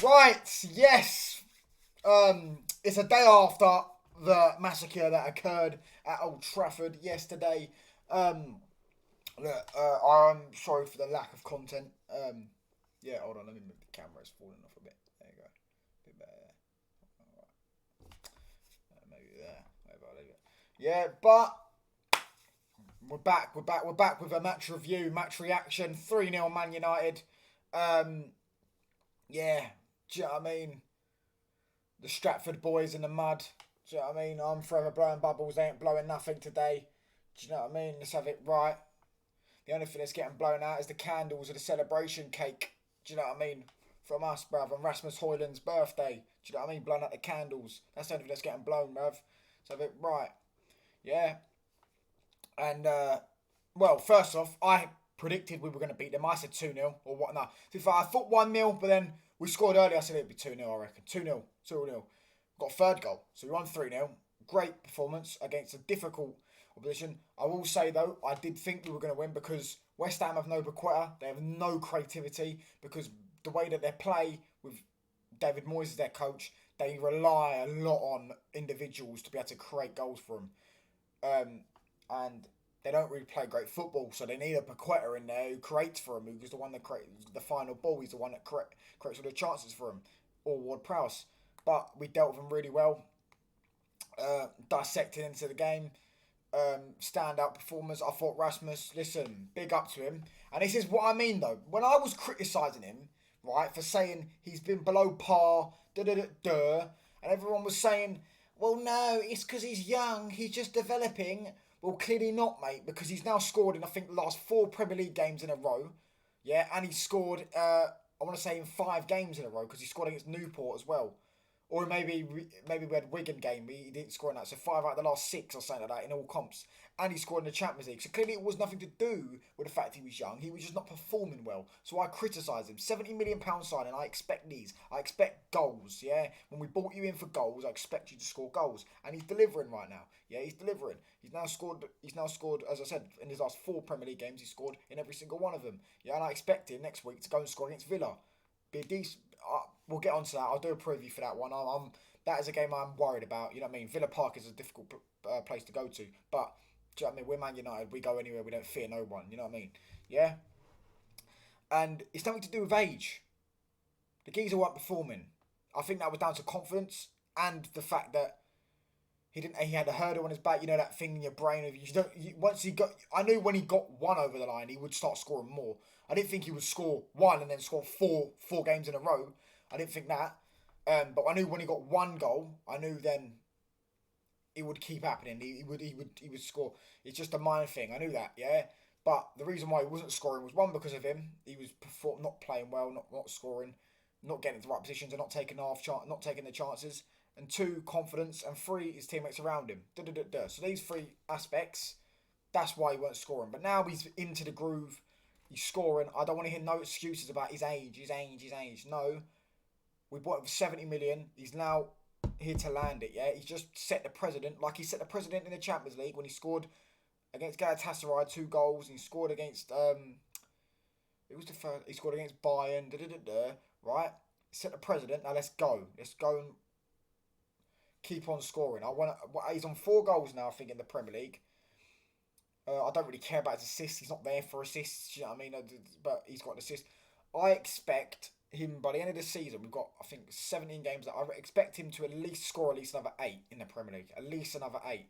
Right, yes. It's a day after the massacre that occurred at Old Trafford yesterday. Um, Look, I'm sorry for the lack of content. Yeah, hold on, let me move the camera. It's falling off a bit. There you go. A bit better there. Maybe there. Maybe I'll leave it. Yeah, but we're back. We're back with a match review, match reaction. 3-0 Man United. Um, yeah, do you know what I mean? The Stratford boys in the mud. Do you know what I mean? I'm forever blowing bubbles. They ain't blowing nothing today. Do you know what I mean? Let's have it right. The only thing that's getting blown out is the candles of the celebration cake. Do you know what I mean? From us, bruv, on Rasmus Hoyland's birthday. Do you know what I mean? Blowing out the candles. That's the only thing that's getting blown, bruv. Let's have it right. Yeah. And, well, first off, I predicted we were going to beat them. I said 2-0 or what? No. To be fair, I thought 1-0, but then we scored early. I said it'd be 2-0, I reckon. 2-0. 2-0. Got a third goal. So we won 3-0. Great performance against a difficult opposition. I will say, though, I did think we were going to win because West Ham have no Paqueta. They have no creativity because the way that they play with David Moyes as their coach, they rely a lot on individuals to be able to create goals for them. And they don't really play great football, so they need a Paqueta in there who creates for them, who's the one that creates the final ball. He's the one that creates all the chances for them, or Ward-Prowse. But we dealt with them really well, dissected into the game. Standout performers. I thought Rasmus, listen, big up to him. And this is what I mean though. When I was criticising him, right, for saying he's been below par, and everyone was saying, well, no, it's because he's young, he's just developing. Well, clearly not, mate, because he's now scored in, I think, the last 4 Premier League games in a row. Yeah, and he scored, I want to say, in 5 games in a row, because he scored against Newport as well. Or maybe we had Wigan game. He didn't score in that. So 5 out of the last 6 or something like that in all comps. And he scored in the Champions League. So clearly it was nothing to do with the fact he was young. He was just not performing well. So I criticise him. £70 million signing. I expect these. I expect goals. Yeah. When we bought you in for goals, I expect you to score goals. And he's delivering right now. Yeah, he's delivering. He's now scored. As I said, in his last 4 Premier League games, he scored in every single one of them. Yeah, and I expect him next week to go and score against Villa. Be a decent. We'll get onto that. I'll do a preview for that one. That is a game I'm worried about. You know what I mean? Villa Park is a difficult place to go to, but do you know what I mean? We're Man United. We go anywhere. We don't fear no one. You know what I mean? Yeah. And it's nothing to do with age. The geezer weren't performing. I think that was down to confidence and the fact that he didn't. He had a hurdle on his back. You know that thing in your brain of you don't. Once he got, I knew when he got one over the line, he would start scoring more. I didn't think he would score one and then score four games in a row. I didn't think that. But I knew when he got one goal, I knew then it would keep happening. He would score. It's just a mind thing. I knew that, yeah. But the reason why he wasn't scoring was one because of him. He was not playing well, not scoring, not getting into the right positions, and not taking the chances. And 2, confidence, and 3, his teammates around him. So these 3 aspects, that's why he weren't scoring. But now he's into the groove. He's scoring. I don't want to hear no excuses about his age. No, we bought him for 70 million. He's now here to land it, yeah? He's just set the precedent, like he set the precedent in the Champions League when he scored against Galatasaray 2 goals. And he scored against, it was the first, he scored against Bayern, right? Set the precedent. Now let's go. Let's go and keep on scoring. He's on 4 goals now, I think, in the Premier League. I don't really care about his assists. He's not there for assists, you know what I mean? But he's got an assist. I expect him by the end of the season. We've got, I think, 17 games. I expect him to at least score at least another 8 in the Premier League. At least another 8.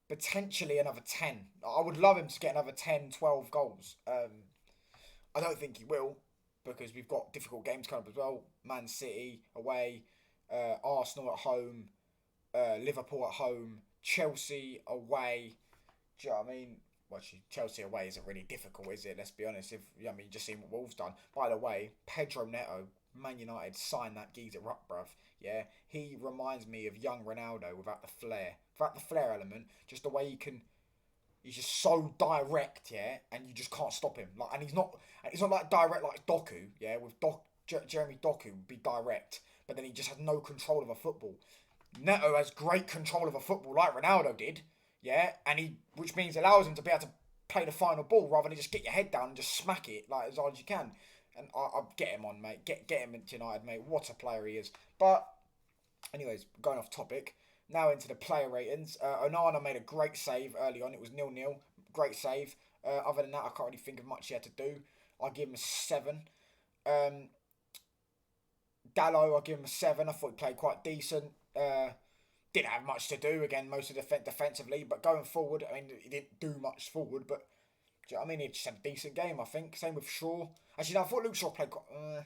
Potentially another 10. I would love him to get another 10, 12 goals. I don't think he will because we've got difficult games coming up as well. Man City away, Arsenal at home, Liverpool at home, Chelsea away. Do you know what I mean? Well, Chelsea away isn't really difficult, is it? Let's be honest. Just seeing what Wolves done. By the way, Pedro Neto, Man United signed that geezer up, bruv. Yeah, he reminds me of young Ronaldo without the flair element. Just the way he's just so direct, yeah, and you just can't stop him. Like, and he's not like direct like Doku, yeah. With Jeremy Doku would be direct, but then he just has no control of a football. Neto has great control of a football like Ronaldo did. Yeah, which means allows him to be able to play the final ball rather than just get your head down and just smack it like as hard as you can. And I'll get him on, mate. Get him into United, mate. What a player he is. But, anyways, going off topic. Now into the player ratings. Onana made a great save early on. It was 0-0. Great save. Other than that, I can't really think of much he had to do. I'll give him a 7. Dallo, I'll give him a 7. I thought he played quite decent. Didn't have much to do, again, most of defensively. But going forward, I mean, he didn't do much forward. But, do you know what I mean? He just had a decent game, I think. Same with Shaw. Actually, no, I thought Luke Shaw played quite...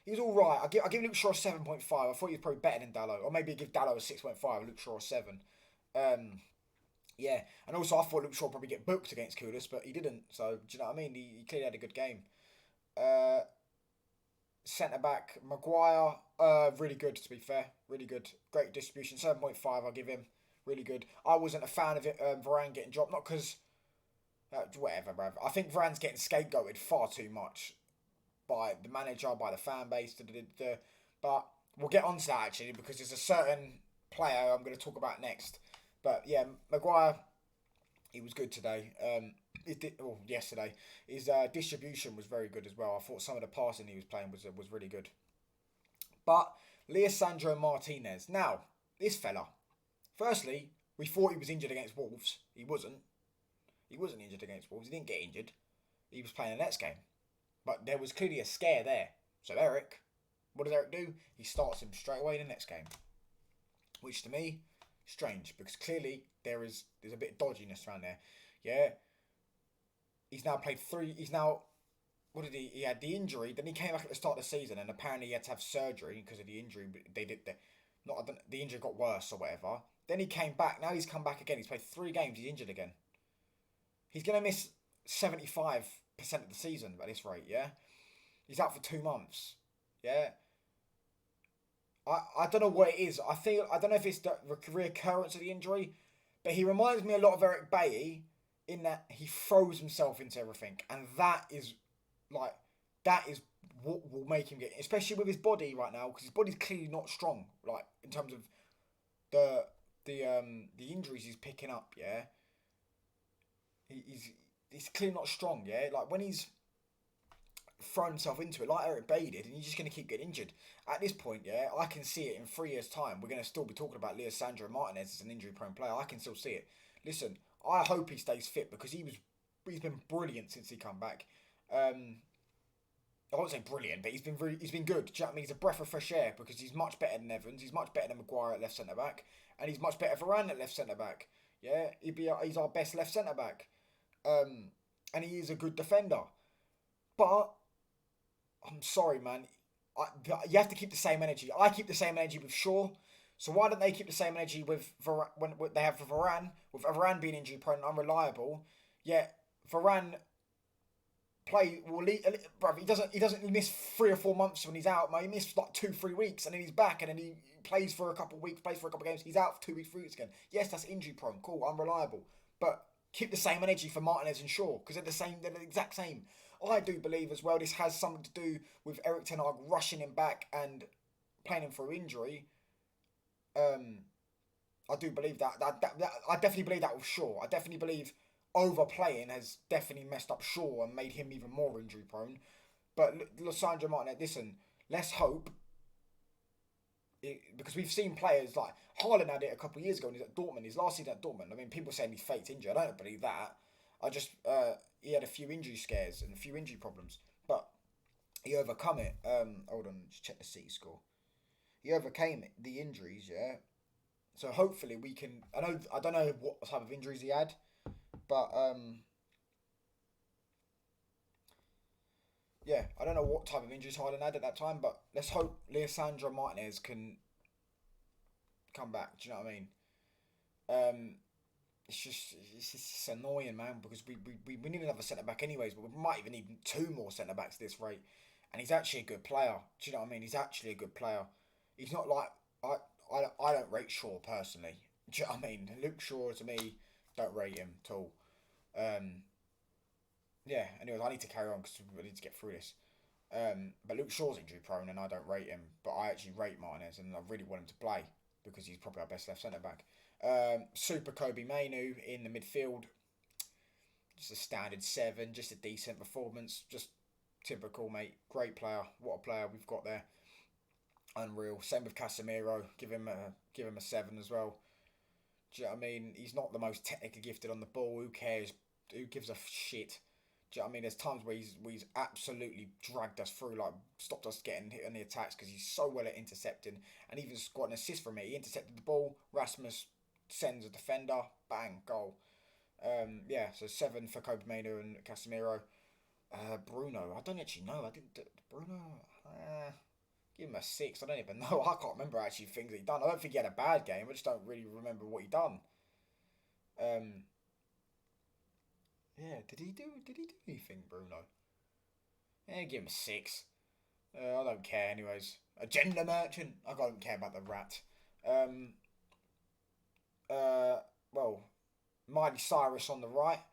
he was all right. I give Luke Shaw a 7.5. I thought he was probably better than Dallo. Or maybe give Dallo a 6.5, Luke Shaw a 7. Yeah. And also, I thought Luke Shaw would probably get booked against Kudus, but he didn't. So, do you know what I mean? He clearly had a good game. Centre-back, Maguire, really good, to be fair. Really good. Great distribution. 7.5, I'll give him. Really good. I wasn't a fan of it, Varane getting dropped. Not because... whatever, bruv. I think Varane's getting scapegoated far too much by the manager, by the fan base. But we'll get on to that, actually, because there's a certain player I'm going to talk about next. But, yeah, Maguire, he was good today. Yesterday. His distribution was very good as well. I thought some of the passing he was playing was really good. But Leandro Martinez. Now, this fella. Firstly, we thought he was injured against Wolves. He wasn't. He wasn't injured against Wolves. He didn't get injured. He was playing the next game. But there was clearly a scare there. So Eric, what does Eric do? He starts him straight away in the next game. Which to me, strange. Because clearly there's a bit of dodginess around there. Yeah. He's now played 3. He's now... What did he... He had the injury. Then he came back at the start of the season. And apparently he had to have surgery because of the injury. The injury got worse or whatever. Then he came back. Now he's come back again. He's played 3 games. He's injured again. He's going to miss 75% of the season at this rate, yeah? He's out for 2 months, yeah? I don't know what it is. I don't know if it's the reoccurrence of the injury, but he reminds me a lot of Eric Bailly in that he throws himself into everything. And that is what will make him get... Especially with his body right now, because his body's clearly not strong, like, in terms of the injuries he's picking up, yeah? He's clearly not strong, yeah? Like, when he's thrown himself into it, like Eric Bailly did, and he's just going to keep getting injured. At this point, yeah, I can see it in 3 years' time. We're going to still be talking about Leandro Martinez as an injury-prone player. I can still see it. Listen, I hope he stays fit, because he's been brilliant since he come back. I won't say brilliant, but he's been good. Do you know what I mean? He's a breath of fresh air, because he's much better than Evans. He's much better than Maguire at left centre-back. And he's much better Varane at left centre-back. Yeah, he's our best left centre-back. And he is a good defender. But, I'm sorry, man. You have to keep the same energy. I keep the same energy with Shaw. So why don't they keep the same energy with Varane, when they have for Varane? With Varane being injury prone and unreliable. Yet Varane he doesn't miss 3 or 4 months when he's out. Man, he missed like 2-3 weeks, and then he's back, and then he plays for a couple of weeks, plays for a couple of games. He's out for 2 weeks, 3 weeks again. Yes, that's injury prone. Cool, unreliable. But keep the same energy for Martinez and Shaw, because they're the exact same. I do believe as well this has something to do with Erik ten Hag rushing him back and playing him for injury. I do believe that. I definitely believe that with Shaw. I definitely believe overplaying has definitely messed up Shaw and made him even more injury prone. But Leandro Martinez, listen, let's hope. Because we've seen players like Haaland had it a couple of years ago when he was at Dortmund. His last season at Dortmund. I mean, people saying he's faked injury. I don't believe that. He had a few injury scares and a few injury problems, but he overcome it. Hold on, just check the City score. He overcame the injuries, yeah. So hopefully we can. I don't know what type of injuries he had, but yeah, I don't know what type of injuries Haaland had at that time, but let's hope Leandro Martinez can come back. Do you know what I mean? It's just annoying, man, because we need another centre-back anyways, but we might even need 2 more centre-backs at this rate. And he's actually a good player. Do you know what I mean? He's actually a good player. He's not like... I don't rate Shaw, personally. Do you know what I mean? Luke Shaw, to me, don't rate him at all. Yeah, anyways, I need to carry on because we need to get through this. But Luke Shaw's injury-prone and I don't rate him, but I actually rate Martinez and I really want him to play because he's probably our best left centre-back. Super Kobe Mainu in the midfield. Just a standard 7, just a decent performance. Just Typical, mate. Great player. What a player we've got there. Unreal. Same with Casemiro. Give him a 7 as well. Do you know what I mean? He's not the most technically gifted on the ball. Who cares? Who gives a shit? Do you know what I mean? There's times where he's absolutely dragged us through, like stopped us getting hit on the attacks because he's so well at intercepting, and even got an assist from it. He intercepted the ball. Rasmus sends a defender. Bang, goal. Yeah, so 7 for Kobe Mainu and Casemiro. Bruno, I don't actually know. I didn't. Bruno, give him a 6. I don't even know. I can't remember actually things that he done. I don't think he had a bad game. I just don't really remember what he done. Yeah, did he do anything, Bruno? Yeah, give him a 6. I don't care, anyways. Agenda merchant. I don't care about the rat. Well, Miley Cyrus on the right.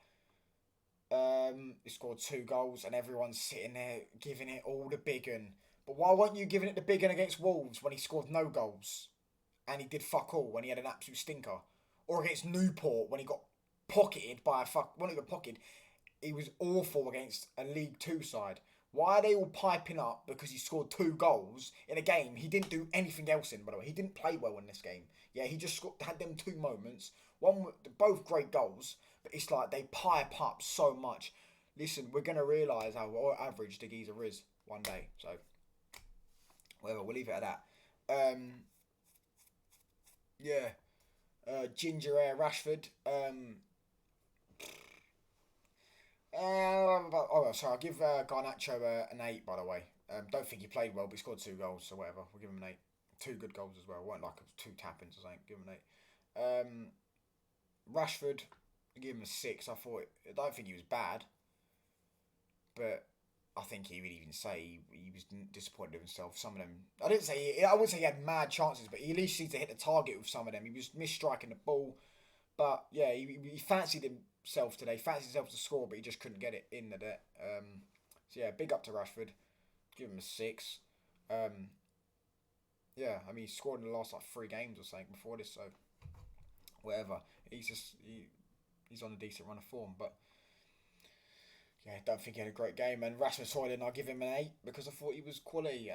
He scored 2 goals, and everyone's sitting there giving it all the big un. But why weren't you giving it the big un against Wolves when he scored no goals? And he did fuck all when he had an absolute stinker. Or against Newport when he got pocketed by a fuck... Well, not even pocketed. He was awful against a League 2 side. Why are they all piping up because he scored 2 goals in a game he didn't do anything else in, by the way? He didn't play well in this game. Yeah, he just had them 2 moments. Both great goals, but it's like they pipe up so much. Listen, we're going to realise how average the geezer is one day. So, whatever, we'll leave it at that. Yeah. Ginger Ale Rashford. Sorry, I'll give Garnacho an 8, by the way. Don't think he played well, but he scored 2 goals, so whatever. We'll give him an 8. 2 good goals as well. It weren't like 2 tap-ins or something. Give him an 8. Rashford, I give him a 6. I don't think he was bad, but I think he would even say he was disappointed with himself. Some of them, I wouldn't say he had mad chances, but he at least needs to hit the target with some of them. He was misstriking the ball, but yeah, he fancied himself today. Fancied himself to score, but he just couldn't get it in the net. So yeah, big up to Rashford. Give him a 6. Yeah, I mean he scored in the last like 3 games or something before this, so whatever. He's on a decent run of form, but yeah, I don't think he had a great game. And Rasmus Højlund, I'll give him an 8 because I thought he was quality.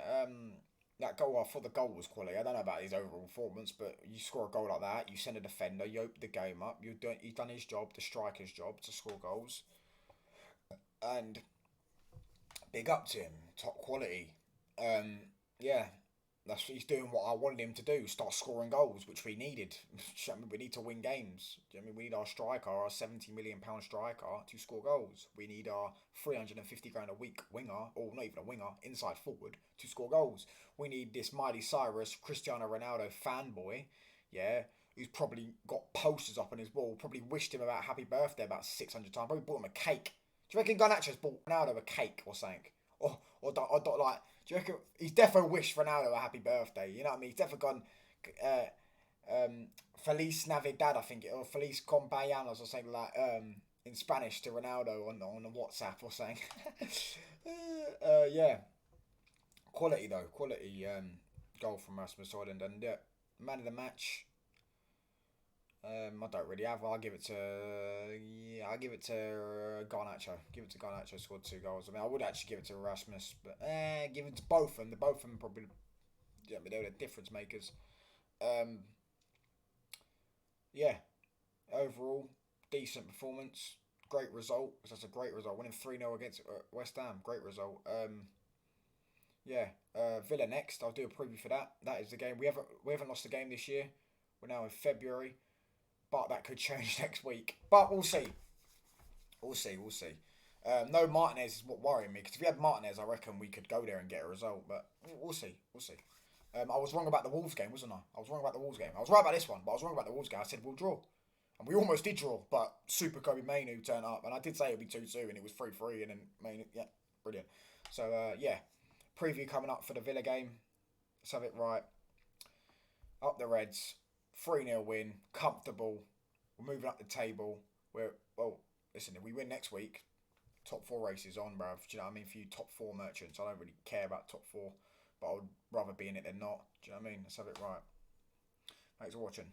That goal, I thought the goal was quality. I don't know about his overall performance, but you score a goal like that, you send a defender, you open the game up. He's done his job, the striker's job, to score goals. And big up to him, top quality. Yeah, he's doing what I wanted him to do. Start scoring goals, which we needed. We need to win games. I mean, we need our striker, our £70 million striker, to score goals. We need our 350 grand a week winger, or not even a winger, inside forward, to score goals. We need this Miley Cyrus, Cristiano Ronaldo fanboy, yeah, who's probably got posters up on his wall. Probably wished him about happy birthday about 600 times. Probably bought him a cake. Do you reckon Garnacho's bought Ronaldo a cake or something? Or like, do you reckon he's definitely wished Ronaldo a happy birthday? You know what I mean? He's definitely gone Feliz Navidad, I think, or Feliz Cumpleaños or something like in Spanish to Ronaldo on the WhatsApp or something. Yeah, quality though, goal from Rasmus Højlund, and yeah, man of the match. I don't really have. I'll give it to Garnacho. Give it to Garnacho. Scored 2 goals. I mean, I would actually give it to Rasmus, but give it to both of them. The both of them probably, yeah, but they were the difference makers. Yeah, overall decent performance. Great result. That's a great result. Winning 3-0 against West Ham. Great result. Yeah. Villa next. I'll do a preview for that. That is the game. We haven't lost a game this year. We're now in February. But that could change next week. But we'll see. We'll see. No Martinez is what worrying me. Because if we had Martinez, I reckon we could go there and get a result. But we'll see. I was wrong about the Wolves game, wasn't I? I was wrong about the Wolves game. I was right about this one, but I was wrong about the Wolves game. I said we'll draw. And we almost did draw. But Super Kobe Mainu turned up. And I did say it would be 2-2. And it was 3-3. And then Mainu, yeah, brilliant. So, yeah. Preview coming up for the Villa game. Let's have it right. Up the Reds. 3-0 win, comfortable. We're moving up the table. Listen, if we win next week, top 4 races on, bruv. Do you know what I mean? For you top 4 merchants, I don't really care about top 4, but I would rather be in it than not. Do you know what I mean? Let's have it right. Thanks for watching.